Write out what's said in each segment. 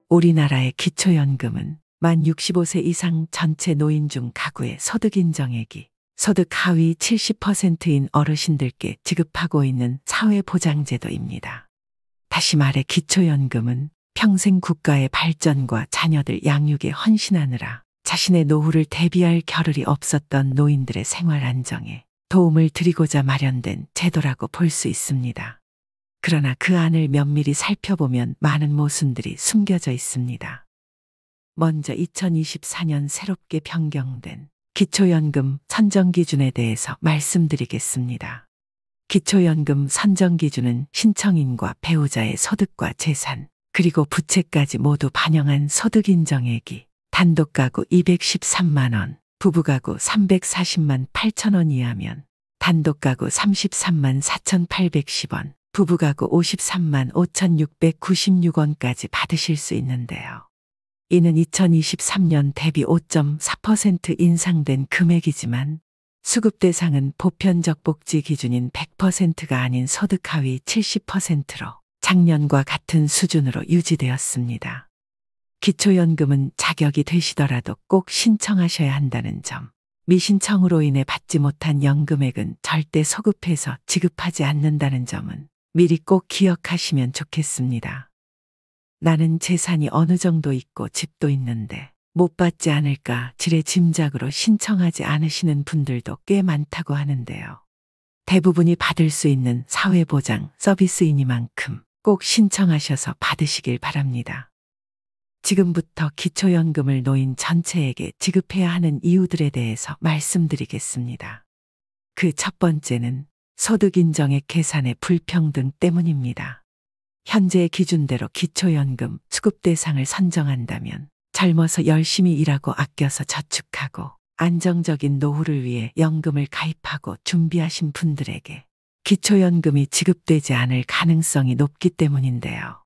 우리나라의 기초연금은 만 65세 이상 전체 노인 중 가구의 소득 인정액이 소득 하위 70%인 어르신들께 지급하고 있는 사회보장제도입니다. 다시 말해 기초연금은 평생 국가의 발전과 자녀들 양육에 헌신하느라 자신의 노후를 대비할 겨를이 없었던 노인들의 생활 안정에 도움을 드리고자 마련된 제도라고 볼 수 있습니다. 그러나 그 안을 면밀히 살펴보면 많은 모순들이 숨겨져 있습니다. 먼저 2024년 새롭게 변경된 기초연금 선정 기준에 대해서 말씀드리겠습니다. 기초연금 선정 기준은 신청인과 배우자의 소득과 재산, 그리고 부채까지 모두 반영한 소득 인정액이 단독 가구 213만 원, 부부 가구 340만 8천 원 이하면 단독 가구 33만 4,810원, 부부 가구 53만 5,696원까지 받으실 수 있는데요. 이는 2023년 대비 5.4% 인상된 금액이지만 수급 대상은 보편적 복지 기준인 100%가 아닌 소득 하위 70%로 작년과 같은 수준으로 유지되었습니다. 기초연금은 자격이 되시더라도 꼭 신청하셔야 한다는 점, 미신청으로 인해 받지 못한 연금액은 절대 소급해서 지급하지 않는다는 점은 미리 꼭 기억하시면 좋겠습니다. 나는 재산이 어느 정도 있고 집도 있는데 못 받지 않을까 지레짐작으로 신청하지 않으시는 분들도 꽤 많다고 하는데요. 대부분이 받을 수 있는 사회보장 서비스이니만큼 꼭 신청하셔서 받으시길 바랍니다. 지금부터 기초연금을 노인 전체에게 지급해야 하는 이유들에 대해서 말씀드리겠습니다. 그 첫 번째는 소득 인정액 계산의 불평등 때문입니다. 현재의 기준대로 기초연금 수급 대상을 선정한다면 젊어서 열심히 일하고 아껴서 저축하고 안정적인 노후를 위해 연금을 가입하고 준비하신 분들에게 기초연금이 지급되지 않을 가능성이 높기 때문인데요.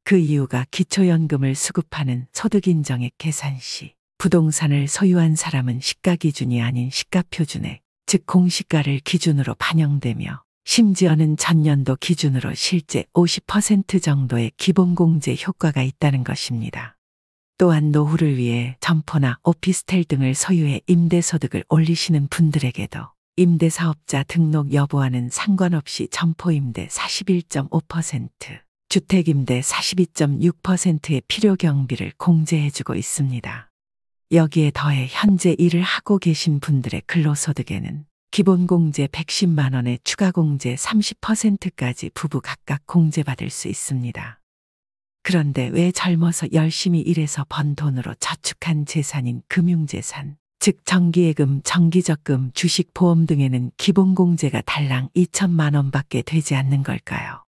그 이유가 기초연금을 수급하는 소득인정액 계산 시 부동산을 소유한 사람은 시가 기준이 아닌 시가표준액, 즉 공시가를 기준으로 반영되며 심지어는 전년도 기준으로 실제 50% 정도의 기본공제 효과가 있다는 것입니다. 또한 노후를 위해 점포나 오피스텔 등을 소유해 임대소득을 올리시는 분들에게도 임대사업자 등록 여부와는 상관없이 점포임대 41.5%, 주택임대 42.6%의 필요경비를 공제해주고 있습니다. 여기에 더해 현재 일을 하고 계신 분들의 근로소득에는 기본공제 110만 원에 추가공제 30%까지 부부 각각 공제받을 수 있습니다. 그런데 왜 젊어서 열심히 일해서 번 돈으로 저축한 재산인 금융재산, 즉 정기예금, 정기적금, 주식, 보험 등에는 기본공제가 달랑 2천만 원밖에 되지 않는 걸까요?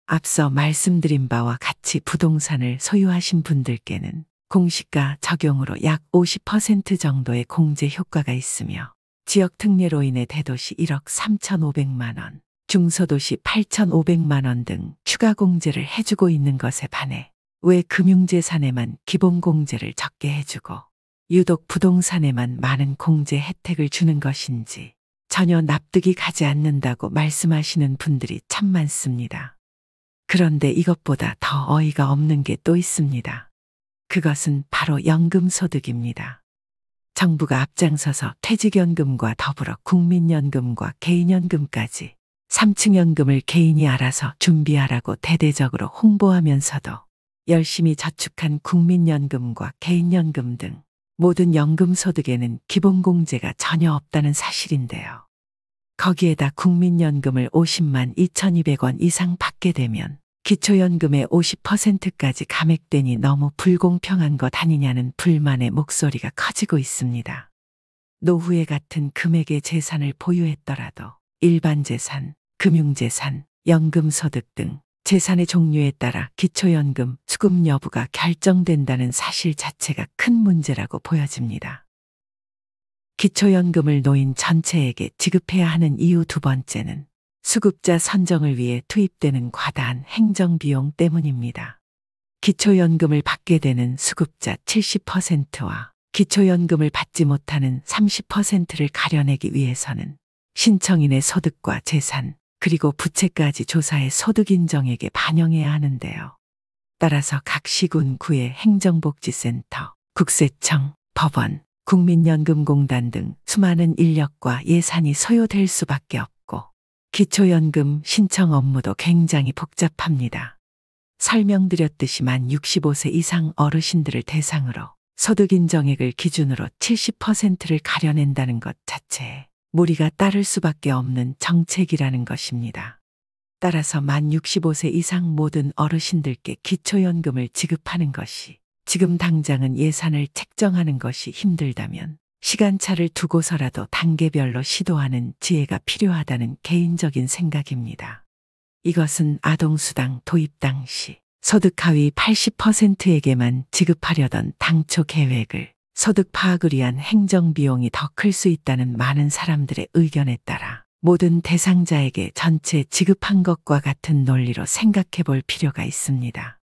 앞서 말씀드린 바와 같이 부동산을 소유하신 분들께는 공시가 적용으로 약 50% 정도의 공제 효과가 있으며 지역 특례로 인해 대도시 1억 3,500만 원, 중소도시 8,500만 원 등 추가 공제를 해주고 있는 것에 반해 왜 금융재산에만 기본공제를 적게 해주고 유독 부동산에만 많은 공제 혜택을 주는 것인지 전혀 납득이 가지 않는다고 말씀하시는 분들이 참 많습니다. 그런데 이것보다 더 어이가 없는 게 또 있습니다. 그것은 바로 연금소득입니다. 정부가 앞장서서 퇴직연금과 더불어 국민연금과 개인연금까지 3층 연금을 개인이 알아서 준비하라고 대대적으로 홍보하면서도 열심히 저축한 국민연금과 개인연금 등 모든 연금소득에는 기본공제가 전혀 없다는 사실인데요. 거기에다 국민연금을 50만 2,200원 이상 받게 되면 기초연금의 50%까지 감액되니 너무 불공평한 것 아니냐는 불만의 목소리가 커지고 있습니다. 노후에 같은 금액의 재산을 보유했더라도 일반 재산, 금융재산, 연금소득 등 재산의 종류에 따라 기초연금 수급 여부가 결정된다는 사실 자체가 큰 문제라고 보여집니다. 기초연금을 노인 전체에게 지급해야 하는 이유 두 번째는 수급자 선정을 위해 투입되는 과다한 행정비용 때문입니다. 기초연금을 받게 되는 수급자 70%와 기초연금을 받지 못하는 30%를 가려내기 위해서는 신청인의 소득과 재산, 그리고 부채까지 조사해 소득인정액에 반영해야 하는데요. 따라서 각 시군 구의 행정복지센터, 국세청, 법원, 국민연금공단 등 수많은 인력과 예산이 소요될 수밖에 없고 기초연금 신청 업무도 굉장히 복잡합니다. 설명드렸듯이 만 65세 이상 어르신들을 대상으로 소득 인정액을 기준으로 70%를 가려낸다는 것 자체에 무리가 따를 수밖에 없는 정책이라는 것입니다. 따라서 만 65세 이상 모든 어르신들께 기초연금을 지급하는 것이 지금 당장은 예산을 책정하는 것이 힘들다면 시간차를 두고서라도 단계별로 시도하는 지혜가 필요하다는 개인적인 생각입니다. 이것은 아동수당 도입 당시 소득 하위 80%에게만 지급하려던 당초 계획을 소득 파악을 위한 행정비용이 더 클 수 있다는 많은 사람들의 의견에 따라 모든 대상자에게 전체 지급한 것과 같은 논리로 생각해 볼 필요가 있습니다.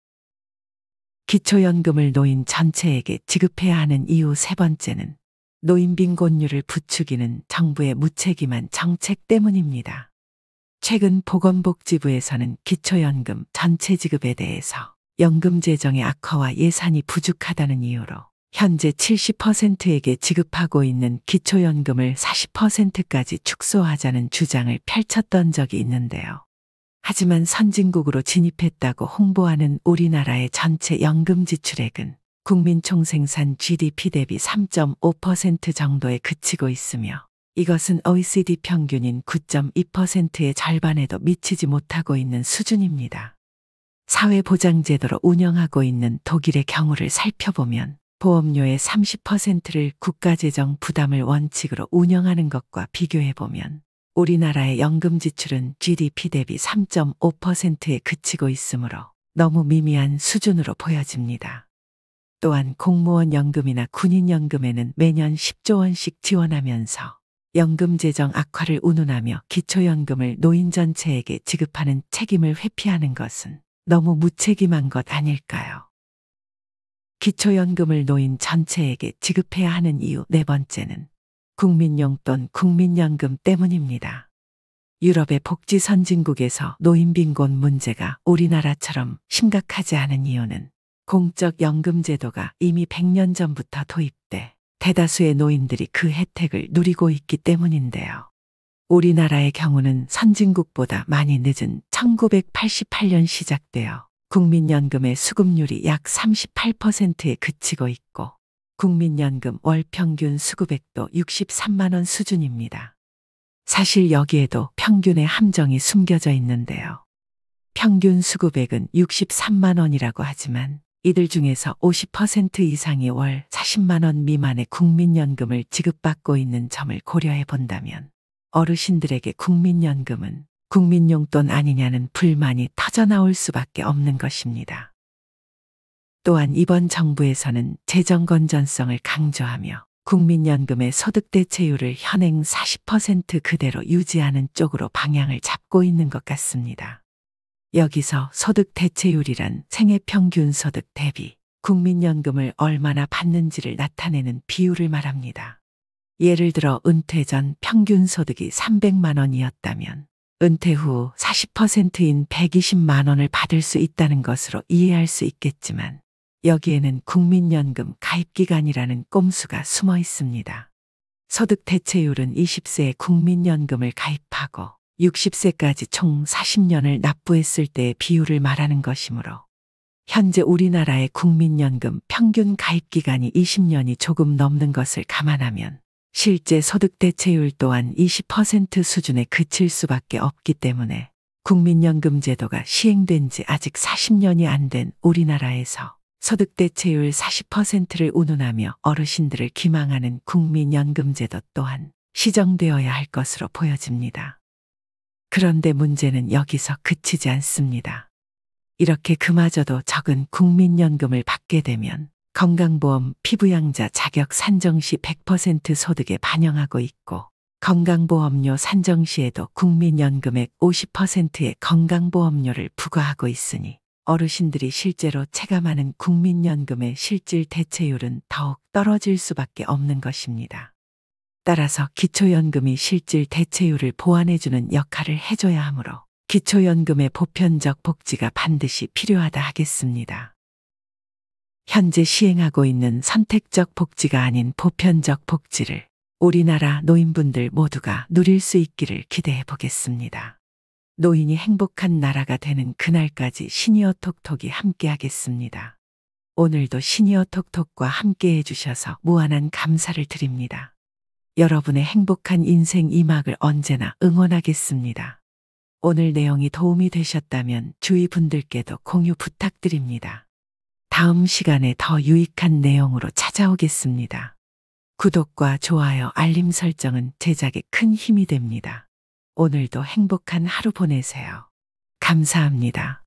기초연금을 노인 전체에게 지급해야 하는 이유 세 번째는 노인 빈곤율을 부추기는 정부의 무책임한 정책 때문입니다. 최근 보건복지부에서는 기초연금 전체 지급에 대해서 연금 재정의 악화와 예산이 부족하다는 이유로 현재 70%에게 지급하고 있는 기초연금을 40%까지 축소하자는 주장을 펼쳤던 적이 있는데요. 하지만 선진국으로 진입했다고 홍보하는 우리나라의 전체 연금 지출액은 국민 총생산 GDP 대비 3.5% 정도에 그치고 있으며 이것은 OECD 평균인 9.2%의 절반에도 미치지 못하고 있는 수준입니다. 사회보장제도로 운영하고 있는 독일의 경우를 살펴보면 보험료의 30%를 국가재정 부담을 원칙으로 운영하는 것과 비교해보면 우리나라의 연금 지출은 GDP 대비 3.5%에 그치고 있으므로 너무 미미한 수준으로 보여집니다. 또한 공무원 연금이나 군인 연금에는 매년 10조 원씩 지원하면서 연금 재정 악화를 운운하며 기초연금을 노인 전체에게 지급하는 책임을 회피하는 것은 너무 무책임한 것 아닐까요? 기초연금을 노인 전체에게 지급해야 하는 이유 네 번째는 국민용돈 국민연금 때문입니다. 유럽의 복지 선진국에서 노인 빈곤 문제가 우리나라처럼 심각하지 않은 이유는 공적 연금 제도가 이미 100년 전부터 도입돼 대다수의 노인들이 그 혜택을 누리고 있기 때문인데요. 우리나라의 경우는 선진국보다 많이 늦은 1988년 시작되어 국민연금의 수급률이 약 38%에 그치고 있고 국민연금 월 평균 수급액도 63만 원 수준입니다. 사실 여기에도 평균의 함정이 숨겨져 있는데요. 평균 수급액은 63만 원이라고 하지만 이들 중에서 50% 이상이 월 40만 원 미만의 국민연금을 지급받고 있는 점을 고려해 본다면 어르신들에게 국민연금은 국민용돈 아니냐는 불만이 터져나올 수밖에 없는 것입니다. 또한 이번 정부에서는 재정 건전성을 강조하며 국민연금의 소득 대체율을 현행 40% 그대로 유지하는 쪽으로 방향을 잡고 있는 것 같습니다. 여기서 소득 대체율이란 생애 평균 소득 대비 국민연금을 얼마나 받는지를 나타내는 비율을 말합니다. 예를 들어 은퇴 전 평균 소득이 300만 원이었다면 은퇴 후 40%인 120만 원을 받을 수 있다는 것으로 이해할 수 있겠지만 여기에는 국민연금 가입기간이라는 꼼수가 숨어 있습니다. 소득 대체율은 20세에 국민연금을 가입하고 60세까지 총 40년을 납부했을 때의 비율을 말하는 것이므로 현재 우리나라의 국민연금 평균 가입기간이 20년이 조금 넘는 것을 감안하면 실제 소득 대체율 또한 20% 수준에 그칠 수밖에 없기 때문에 국민연금 제도가 시행된 지 아직 40년이 안 된 우리나라에서 소득 대체율 40%를 운운하며 어르신들을 기망하는 국민연금 제도 또한 시정되어야 할 것으로 보여집니다. 그런데 문제는 여기서 그치지 않습니다. 이렇게 그마저도 적은 국민연금을 받게 되면 건강보험 피부양자 자격 산정 시 100% 소득에 반영하고 있고 건강보험료 산정 시에도 국민연금액 50%의 건강보험료를 부과하고 있으니 어르신들이 실제로 체감하는 국민연금의 실질 대체율은 더욱 떨어질 수밖에 없는 것입니다. 따라서 기초연금이 실질 대체율을 보완해주는 역할을 해줘야 하므로 기초연금의 보편적 복지가 반드시 필요하다 하겠습니다. 현재 시행하고 있는 선택적 복지가 아닌 보편적 복지를 우리나라 노인분들 모두가 누릴 수 있기를 기대해 보겠습니다. 노인이 행복한 나라가 되는 그날까지 시니어 톡톡이 함께하겠습니다. 오늘도 시니어 톡톡과 함께 해주셔서 무한한 감사를 드립니다. 여러분의 행복한 인생 2막을 언제나 응원하겠습니다. 오늘 내용이 도움이 되셨다면 주위 분들께도 공유 부탁드립니다. 다음 시간에 더 유익한 내용으로 찾아오겠습니다. 구독과 좋아요, 알림 설정은 제작에 큰 힘이 됩니다. 오늘도 행복한 하루 보내세요. 감사합니다.